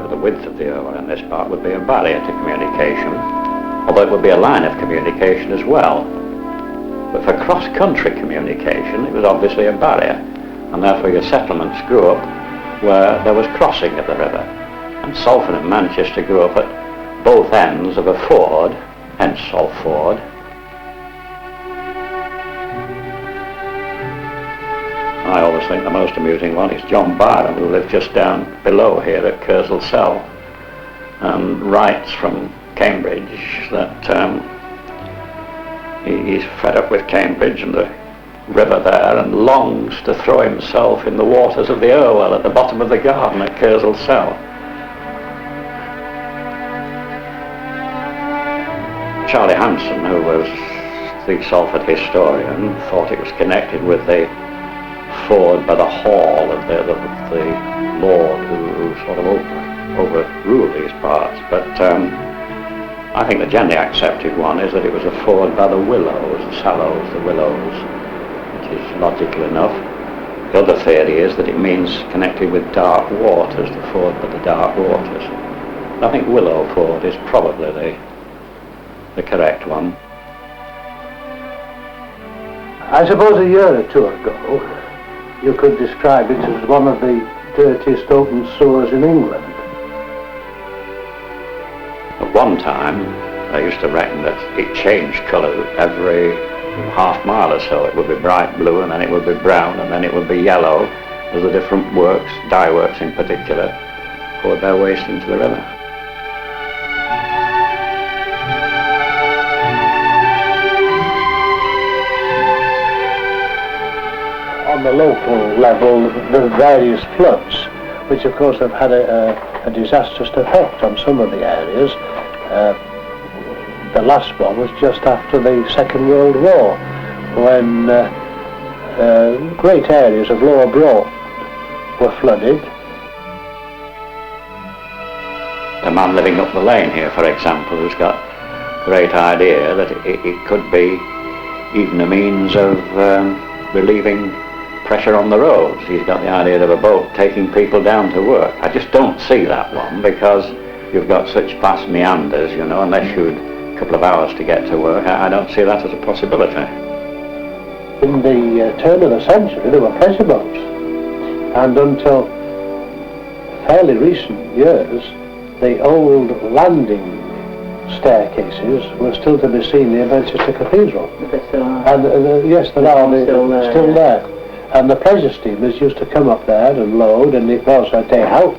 over the width of the Irwell in this part would be a barrier to communication, although it would be a line of communication as well. But for cross-country communication, it was obviously a barrier, and therefore your settlements grew up where there was crossing of the river. And Salford and Manchester grew up at both ends of a ford, hence Salt Ford. I always think the most amusing one is John Byron, who lived just down below here at Kersal and writes from Cambridge that he's fed up with Cambridge and the river there and longs to throw himself in the waters of the Irwell at the bottom of the garden at Kersal. Charlie Hanson, who was the Salford historian, thought it was connected with the ford by the hall of the lord who sort of overruled these parts, but I think the generally accepted one is that it was a ford by the willows, the sallows, the willows, which is logical enough. The other theory is that it means connected with dark waters, the ford by the dark waters. I think Willow Ford is probably the correct one. I suppose a year or two ago, you could describe it as one of the dirtiest open sewers in England. At one time, I used to reckon that it changed colour every half mile or so. It would be bright blue, and then it would be brown, and then it would be yellow, as the different works, dye works in particular, poured their waste into the river. On the local level, the various floods, which of course have had a disastrous effect on some of the areas. The last one was just after the Second World War, when great areas of Lower Broad were flooded. A man living up the lane here, for example, who's got a great idea that it could be even a means of relieving pressure on the roads. He's got the idea of a boat taking people down to work. I just don't see that one, because you've got such vast meanders, you know, unless you had a couple of hours to get to work. I don't see that as a possibility. In the turn of the century, there were pleasure boats, and until fairly recent years, the old landing staircases were still to be seen near Manchester Cathedral. And yes, there are. They're still there. And the pleasure steamers used to come up there and load, and it was a day out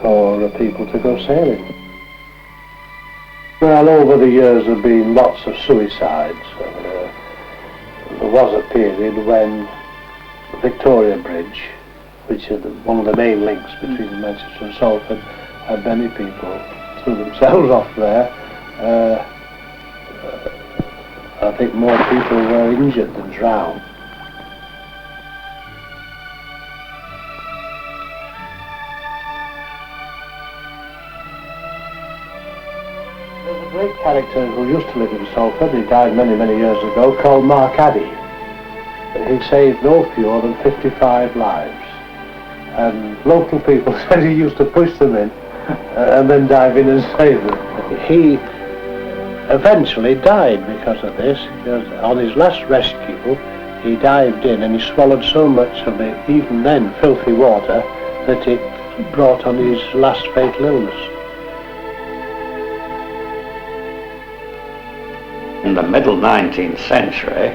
for people to go sailing. Well, over the years there have been lots of suicides. There was a period when the Victoria Bridge, which is one of the main links between Manchester and Salford, had many people threw themselves off there. I think more people were injured than drowned. There's a great character who used to live in Salford, he died many, many years ago, called Mark Addy. He saved no fewer than 55 lives. And local people said he used to push them in and then dive in and save them. He eventually died because of this, because on his last rescue, he dived in and he swallowed so much of the, even then, filthy water that it brought on his last fatal illness. In the middle 19th century,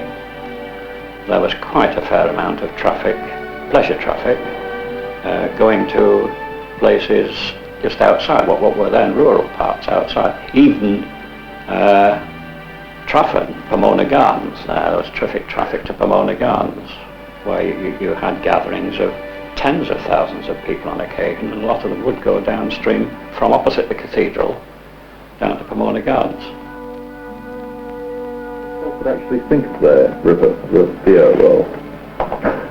there was quite a fair amount of traffic, pleasure traffic, going to places just outside, what were then rural parts outside. Even Trafford, Pomona Gardens, there was terrific traffic to Pomona Gardens, where you had gatherings of tens of thousands of people on occasion, and a lot of them would go downstream from opposite the cathedral down to Pomona Gardens. Actually think of the River Irwell?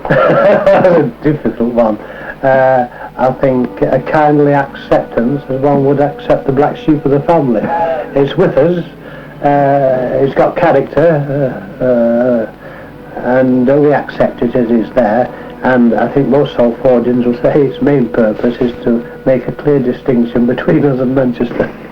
A difficult one. I think a kindly acceptance, as one would accept the black sheep of the family. It's with us, it's got character, and we accept it as it's there, and I think most Salfordians will say its main purpose is to make a clear distinction between us and Manchester.